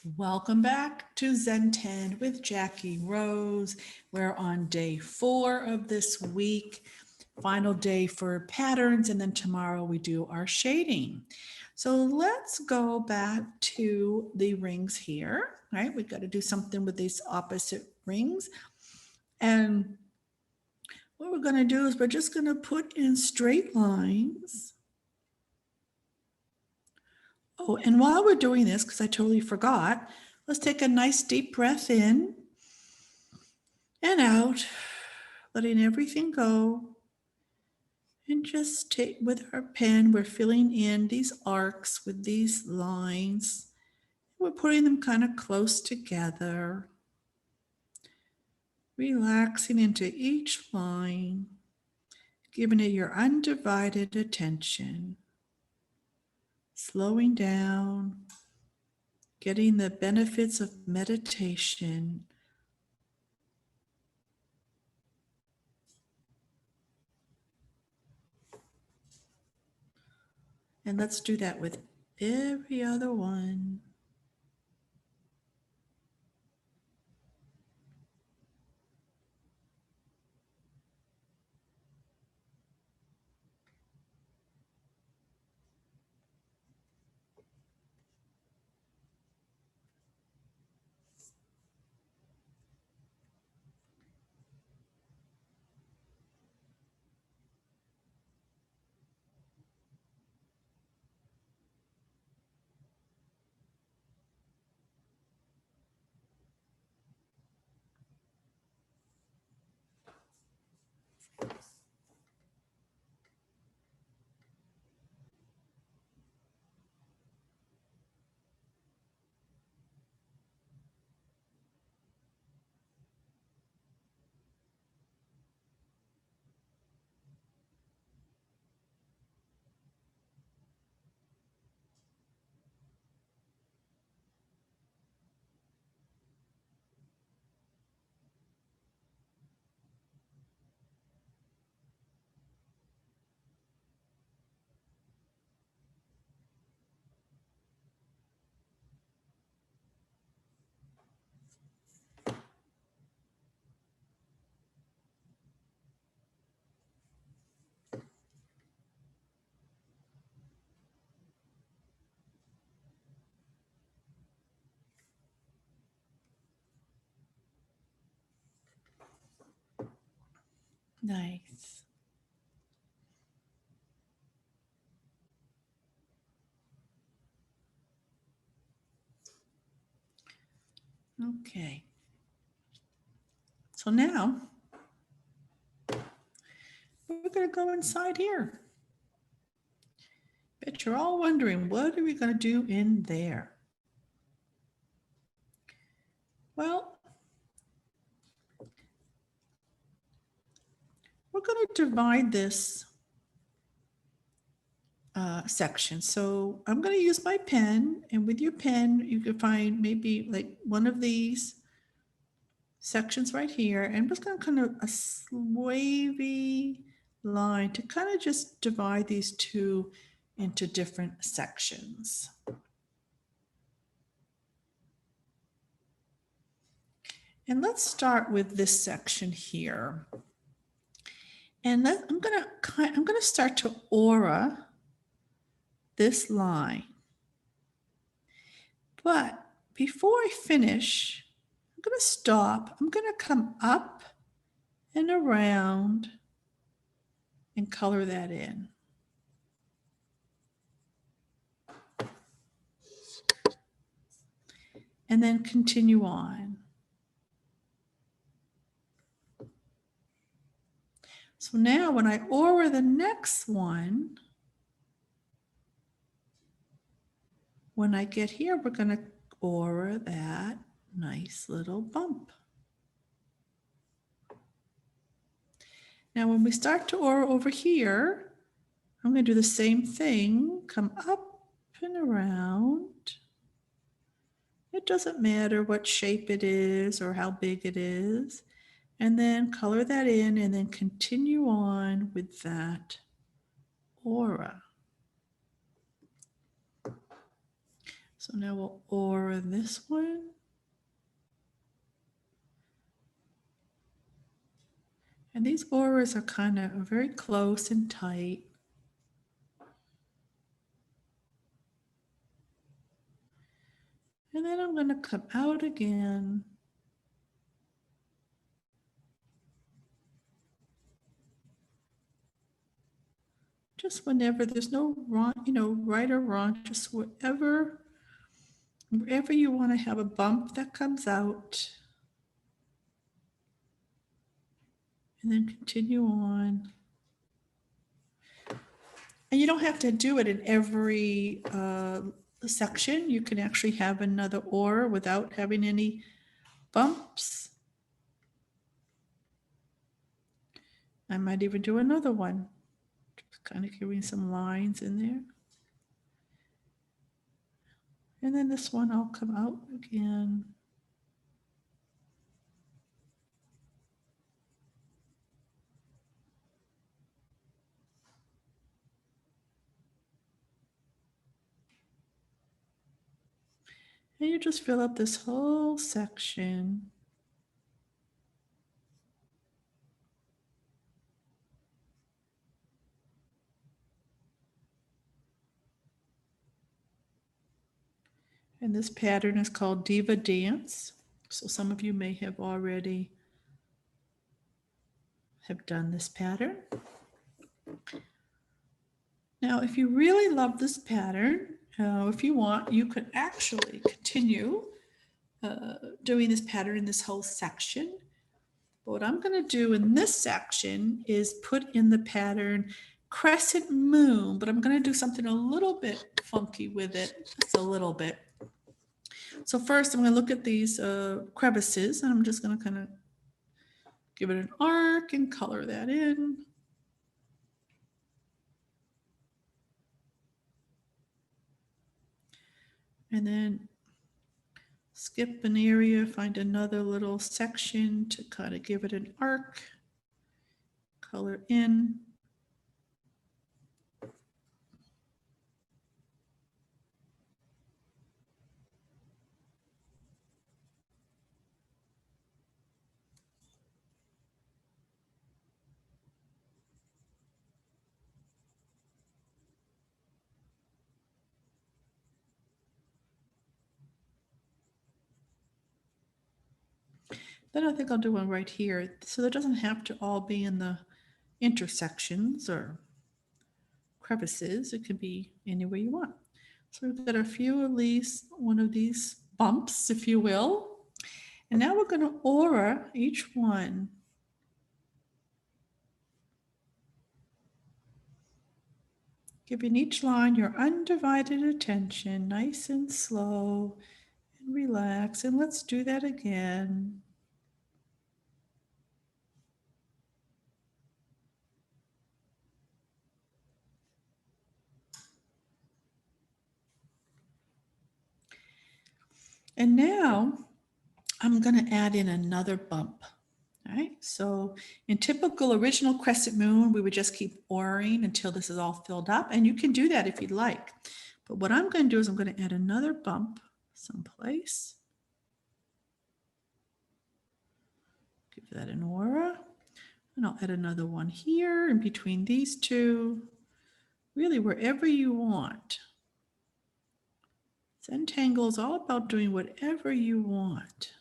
Welcome back to ZenTen with Jackie Rose. We're on day 4 of this week, final day for patterns, and then tomorrow we do our shading. So let's go back to the rings here, right? We've got to do something with these opposite rings. And what we're going to do is we're just going to put in straight lines. Oh, and while we're doing this, because I totally forgot, let's take a nice deep breath in and out, letting everything go. And just take with our pen, we're filling in these arcs with these lines. We're putting them kind of close together, relaxing into each line, giving it your undivided attention, slowing down, getting the benefits of meditation. And let's do that with every other one. Nice. Okay. So now we're going to go inside here. Bet you're all wondering, what are we going to do in there? Well, we're going to divide this section. So I'm going to use my pen, and with your pen, you can find maybe like one of these sections right here. And I'm just going to kind of a wavy line to kind of just divide these two into different sections. And let's start with this section here. And I'm gonna start to aura this line. But before I finish, I'm gonna stop. I'm gonna come up and around and color that in. And then continue on. So now when I aura the next one, when I get here, we're going to aura that nice little bump. Now when we start to aura over here, I'm going to do the same thing, come up and around. It doesn't matter what shape it is or how big it is. And then color that in and then continue on with that aura. So now we'll aura this one. And these auras are kind of very close and tight. And then I'm going to come out again. Just whenever, there's no wrong, right or wrong, just wherever you want to have a bump that comes out. And then continue on. And you don't have to do it in every section. You can actually have another aura without having any bumps. I might even do another one, just kind of giving some lines in there. And then this one, I'll come out again. And you just fill up this whole section. And this pattern is called Diva Dance. So some of you may have already have done this pattern. Now, if you really love this pattern, if you want, you could actually continue doing this pattern in this whole section. But what I'm going to do in this section is put in the pattern Crescent Moon, but I'm going to do something a little bit funky with it, just a little bit. So first I'm going to look at these crevices, and I'm just going to kind of give it an arc and color that in. And then skip an area, find another little section to kind of give it an arc, color in. Then I think I'll do one right here. So that doesn't have to all be in the intersections or crevices. It could be anywhere you want. So we've got a few of these, one of these bumps, if you will. And now we're going to aura each one. Giving each line your undivided attention, nice and slow and relax. And let's do that again. And now I'm going to add in another bump. All right, so in typical original Crescent Moon, we would just keep auraing until this is all filled up. And you can do that if you'd like. But what I'm going to do is I'm going to add another bump someplace. Give that an aura. And I'll add another one here in between these two. Really, wherever you want. Zentangle is all about doing whatever you want.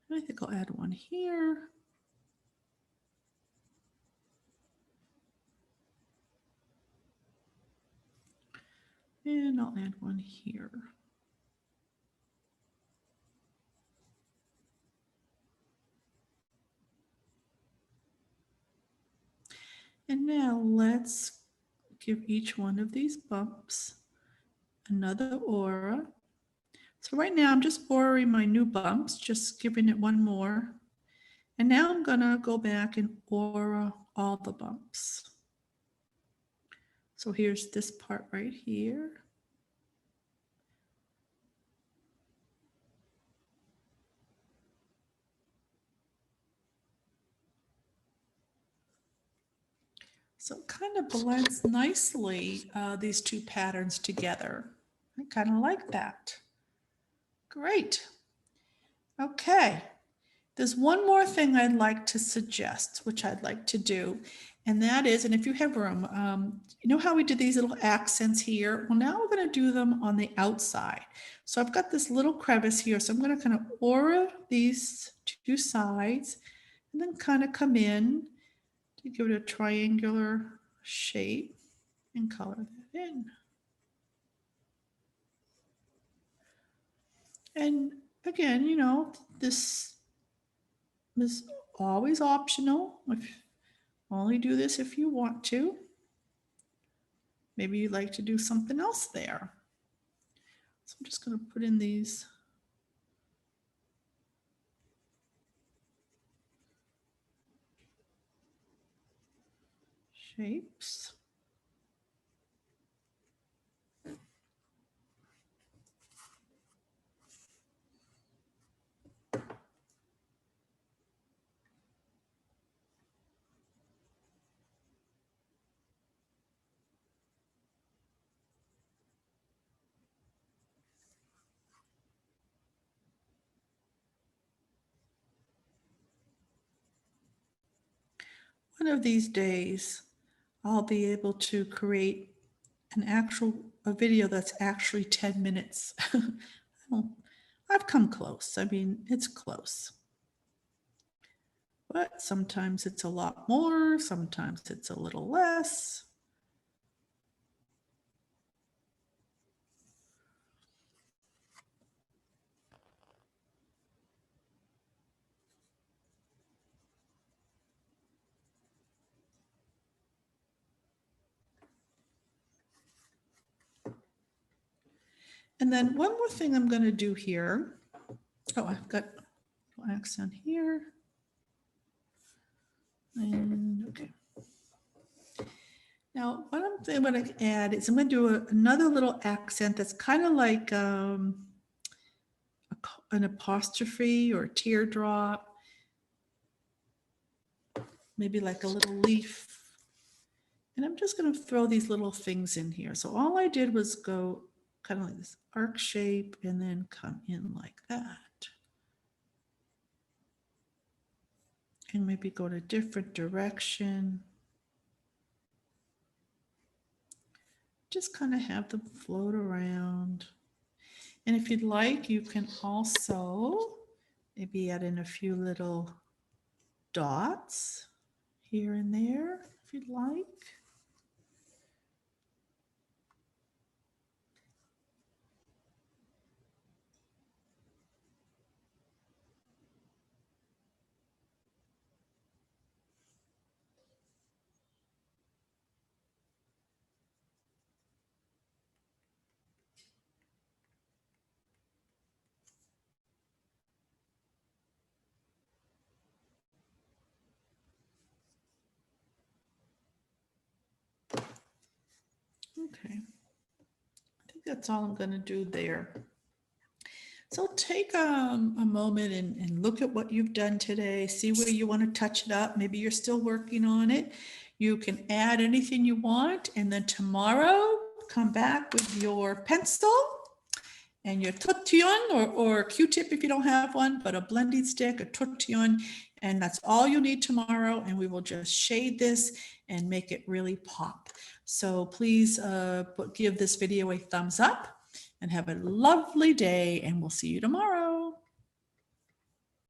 And I think I'll add one here. And I'll add one here. And now let's give each one of these bumps another aura. So right now I'm just auraing my new bumps, just giving it one more. And now I'm going to go back and aura all the bumps. So here's this part right here. So it kind of blends nicely, these two patterns together. I kind of like that. Great. Okay. There's one more thing I'd like to suggest, which I'd like to do, and that is, and if you have room, you know how we did these little accents here? Well, now we're going to do them on the outside. So I've got this little crevice here, so I'm going to kind of aura these two sides and then kind of come in to give it a triangular shape and color that in. And again, you know, this is always optional. If only do this if you want to. Maybe you'd like to do something else there. So I'm just going to put in these shapes. One of these days, I'll be able to create a video that's actually 10 minutes. I've come close. I mean, it's close. But sometimes it's a lot more, sometimes it's a little less. And then one more thing I'm going to do here. Oh, I've got an accent here. And okay. Now, what I'm going to add is I'm going to do another little accent that's kind of like an apostrophe or a teardrop, maybe like a little leaf. And I'm just going to throw these little things in here. So all I did was go kind of like this arc shape and then come in like that. And maybe go in a different direction. Just kind of have them float around. And if you'd like, you can also maybe add in a few little dots here and there, if you'd like. Okay, I think that's all I'm going to do there. So take a moment and look at what you've done today. See where you want to touch it up. Maybe you're still working on it. You can add anything you want. And then tomorrow, come back with your pencil and your tortillon or Q-tip if you don't have one, but a blending stick, a tortillon, and that's all you need tomorrow. And we will just shade this and make it really pop. So please give this video a thumbs up and have a lovely day, and we'll see you tomorrow.